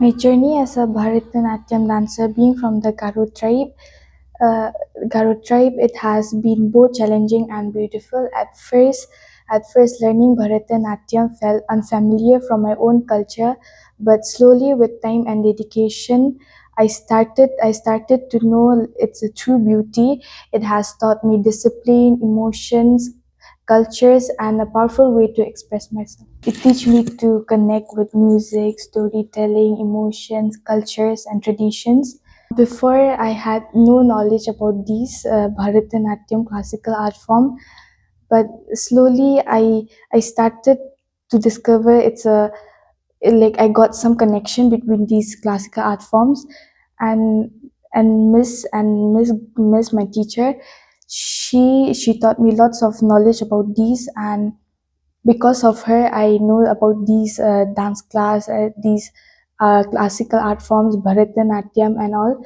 My journey as a Bharatanatyam dancer, being from the uh, Garo tribe, it has been both challenging and beautiful. At first, learning Bharatanatyam felt unfamiliar from my own culture, but slowly, with time and dedication, I started to know its a true beauty. It has taught me discipline, emotions, cultures, and a powerful way to express myself. It teaches me to connect with music, storytelling, emotions, cultures, and traditions. Before, I had no knowledge about these Bharatanatyam classical art form, but slowly I started to discover it's a like I got some connection between these classical art forms, and and Miss my teacher, she taught me lots of knowledge about these, and because of her I know about these dance class, these classical art forms, Bharatanatyam and all.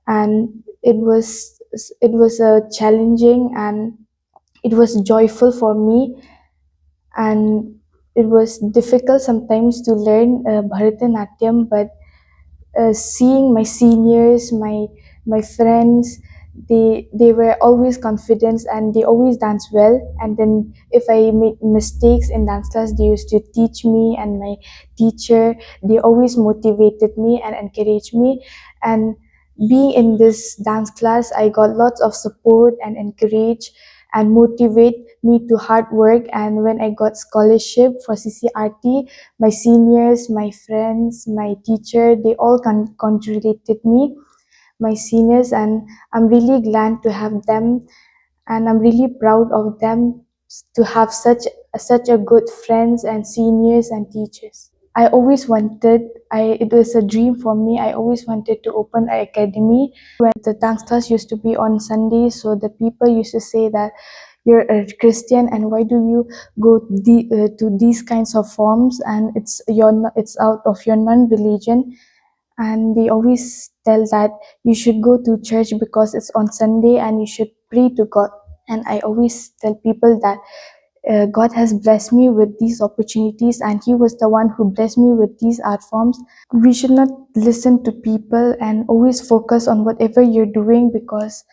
And it was challenging, and it was joyful for me, and it was difficult sometimes to learn Bharatanatyam, but seeing my seniors, my friends, they were always confident and they always dance well. And then if I made mistakes in dance class, they used to teach me, and my teacher, they always motivated me and encouraged me. And being in this dance class, I got lots of support and encourage and motivate me to hard work. And when I got scholarship for CCRT, my seniors, my friends, my teacher, they all congratulated me, my seniors, and I'm really glad to have them, and I'm really proud of them to have such a good friends and seniors and teachers. I always wanted, it was a dream for me. I always wanted to open an academy. When the dance class used to be on Sunday, so the people used to say that you're a Christian and why do you go to these kinds of forms, and it's out of your non-religion. And they always tell that you should go to church because it's on Sunday and you should pray to God. And I always tell people that God has blessed me with these opportunities, and He was the one who blessed me with these art forms. We should not listen to people and always focus on whatever you're doing, because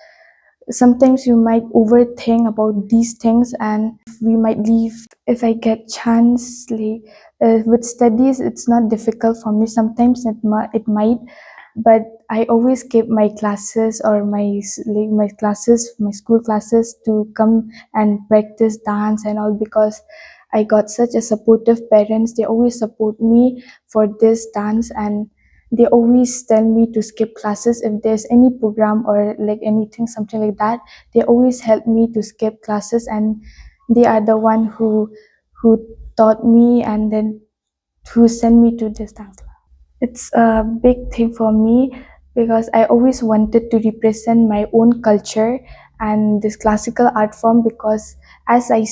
sometimes you might overthink about these things and we might leave. If I get chance, like with studies, it's not difficult for me. Sometimes it might, but I always keep my classes or my classes, my school classes, to come and practice dance and all, because I got such a supportive parents. They always support me for this dance, and they always tell me to skip classes if there's any program or like anything, something like that. They always help me to skip classes, and they are the one who taught me and then who sent me to this dance class. It's a big thing for me because I always wanted to represent my own culture and this classical art form, because as I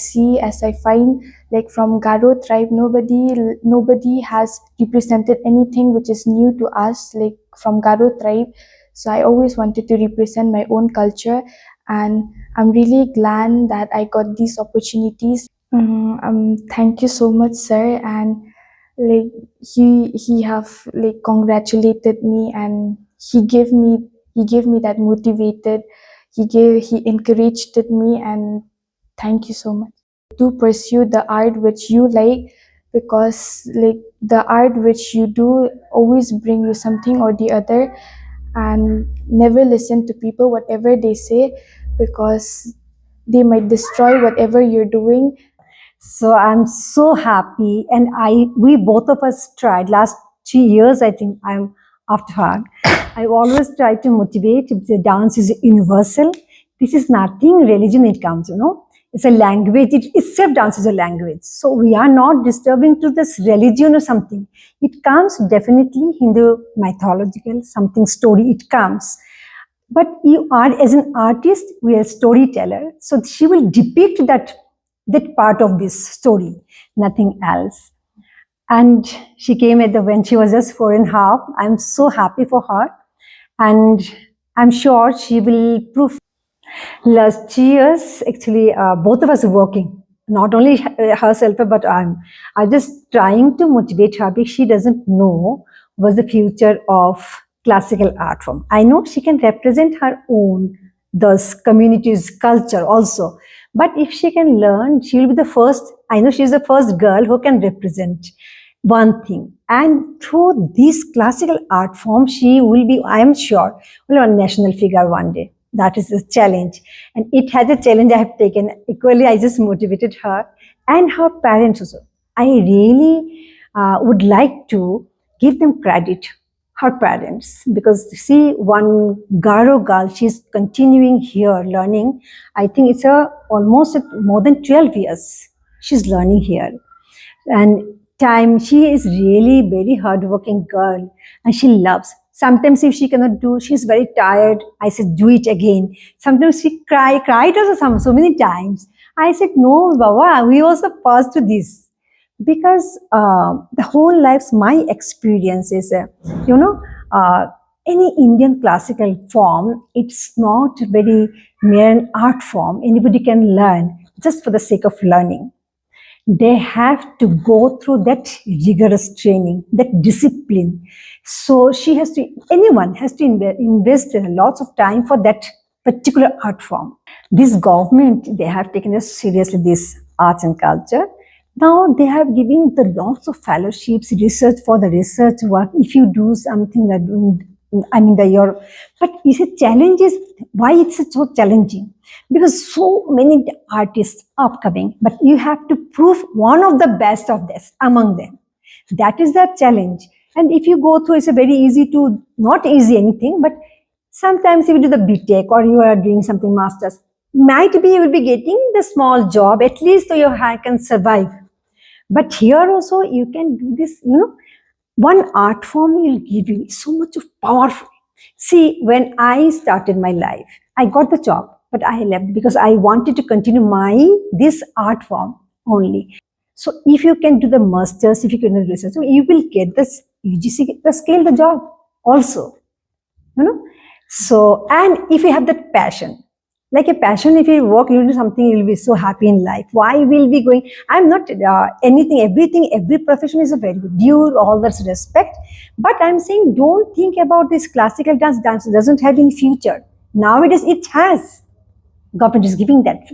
find, like from Garo tribe, nobody has represented anything which is new to us, like from Garo tribe. So I always wanted to represent my own culture, and I'm really glad that I got these opportunities. Thank you so much, sir. And like he have like congratulated me, and he gave me that motivated. He encouraged me, and thank you so much. To pursue the art which you like, because like the art which you do always bring you something or the other, and never listen to people whatever they say, because they might destroy whatever you're doing. So I'm so happy, and we both of us tried last 3 years. I think I'm after hard. I always try to motivate. The dance is universal. This is nothing religion. It comes, It's a language. It itself dance is a language. So we are not disturbing to this religion or something. It comes definitely Hindu mythological something story. It comes. But you are, as an artist, we are a storyteller, so she will depict that part of this story, nothing else. And she came when she was just 4.5. I'm so happy for her, and I'm sure she will prove. Last years, actually, both of us are working. Not only herself, but I just trying to motivate her because she doesn't know was the future of classical art form. I know she can represent her own, the community's culture also. But if she can learn, she will be the first. I know she's the first girl who can represent one thing. And through this classical art form, she will be, I am sure, will be a national figure one day. That is the challenge. And it has a challenge I have taken. Equally, I just motivated her and her parents also. I really would like to give them credit, her parents, because see, one Garo girl, she's continuing here learning. I think it's almost more than 12 years she's learning here. And time, she is really very hardworking girl, and she loves. Sometimes if she cannot do, she's very tired, I said do it again. Sometimes she cried also so many times. I said no Baba, we also pass to this, because the whole life's my experience is you know uh, any Indian classical form, it's not very mere an art form anybody can learn just for the sake of learning. They have to go through that rigorous training, that discipline. So she has to, anyone has to invest lots of time for that particular art form. This government, they have taken this seriously, this arts and culture. Now they have given the lots of fellowships, research for the research work. If you do something that doing, I mean the your, but is it challenge is why it's so challenging? Because so many artists are upcoming, but you have to prove one of the best of this among them. That is the challenge. And if you go through, it's a very easy to, not easy anything, but sometimes if you do the BTech or you are doing something masters, might be you will be getting the small job, at least so your hand can survive. But here also you can do this, one art form will give you so much of powerful. See, when I started my life, I got the job, but I left because I wanted to continue my this art form only. So if you can do the masters, if you can do the research, so you will get this UGC the scale the job also. So, and if you have that passion, like a passion, if you work, you do something, you'll be so happy in life. Why will be going? I'm not anything, everything, every profession is a very good, due all this respect. But I'm saying, don't think about this classical dance. Dance doesn't have any future. Nowadays, it has. Government is giving that